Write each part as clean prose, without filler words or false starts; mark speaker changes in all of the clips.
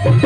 Speaker 1: Hello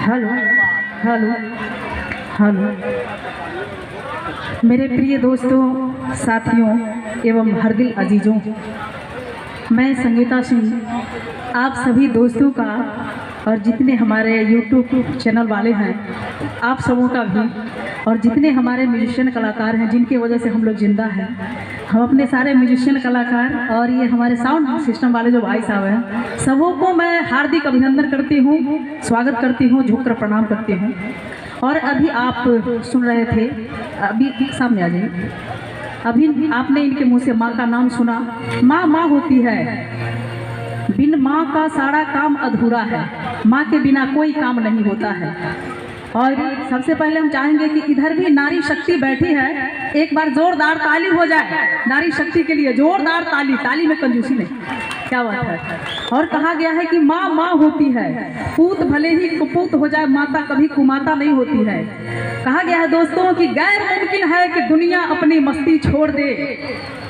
Speaker 1: hello hello hello मेरे प्रिय दोस्तों, साथियों एवं हरदिल अजीजों, मैं संगीता सिंह आप सभी दोस्तों का और जितने हमारे YouTube चैनल वाले हैं आप सबों का भी, और जितने हमारे म्यूजिशियन कलाकार हैं जिनकी वजह से हम लोग जिंदा हैं, हम अपने सारे म्यूजिशियन कलाकार और ये हमारे साउंड सिस्टम वाले जो भाई साहब हैं सबों को मैं हार्दिक अभिनंदन करती हूँ, स्वागत करती हूँ, झुककर प्रणाम करती हूँ। और अभी आप सुन रहे थे, अभी सामने आ जाइए, अभी आपने इनके मुंह से माँ का नाम सुना। माँ माँ होती है, बिन माँ का सारा काम अधूरा है, माँ के बिना कोई काम नहीं होता है। और सबसे पहले हम चाहेंगे कि इधर भी नारी शक्ति बैठी है, एक बार जोरदार ताली हो जाए नारी शक्ति के लिए, जोरदार ताली, ताली में कंजूसी नहीं, क्या बात है। और कहा गया है कि माँ माँ होती है, पूत भले ही कुपूत हो जाए माता कभी कुमाता नहीं होती है। कहा गया है दोस्तों कि गैर मुमकिन है कि दुनिया अपनी मस्ती छोड़ दे,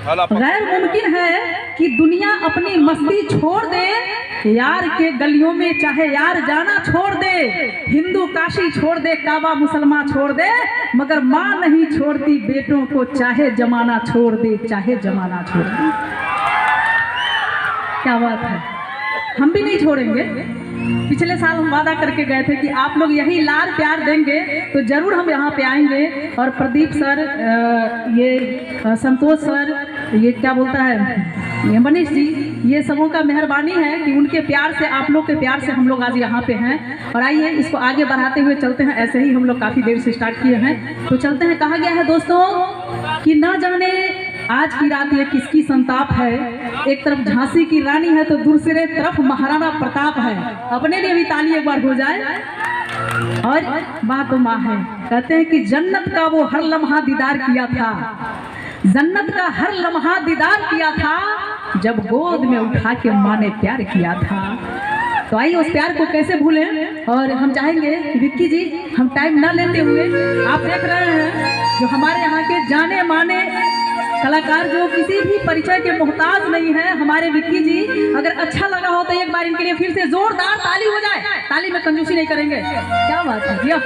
Speaker 1: गैर मुमकिन है कि दुनिया अपनी मस्ती छोड़ दे, यार के गलियों में चाहे यार जाना छोड़ दे, हिंदू काशी छोड़ दे, काबा मुसलमान छोड़ दे, मगर माँ नहीं छोड़ती बेटों को, चाहे जमाना छोड़ दे, चाहे जमाना छोड़ दे। क्या बात है, हम भी नहीं छोड़ेंगे। पिछले साल हम वादा करके गए थे कि आप लोग यही लाड प्यार देंगे तो जरूर हम यहाँ पे आएंगे। और प्रदीप सर, ये संतोष सर, ये क्या बोलता है, ये मनीष जी, ये सबों का मेहरबानी है कि उनके प्यार से, आप लोग के प्यार से हम लोग आज यहाँ पे हैं। और आइए इसको आगे बढ़ाते हुए चलते हैं, ऐसे ही हम लोग काफ़ी देर से स्टार्ट किए हैं तो चलते हैं। कहा गया है दोस्तों कि ना जाने आज की रात ये किसकी संताप है, एक तरफ झांसी की रानी है तो दूसरे तरफ महाराणा प्रताप है। अपने लिए भी ताली एक बार हो जाए। और माँ तो माँ है, कहते हैं कि जन्नत का वो हर लम्हा दीदार किया था, जन्नत का हर लम्हा दीदार किया था, जब गोद में उठा के माँ ने प्यार किया था। तो आइए उस प्यार को कैसे भूलें। और हम चाहेंगे विक्की जी, हम टाइम ना लेते हुए, आप देख रहे हैं जो हमारे यहाँ के जाने माने कलाकार जो किसी भी परिचय के मोहताज नहीं है, हमारे विक्की जी, अगर अच्छा लगा हो तो एक बार इनके लिए फिर से जोरदार ताली हो जाए, ताली में कंजूसी नहीं करेंगे। क्या बात है भैया।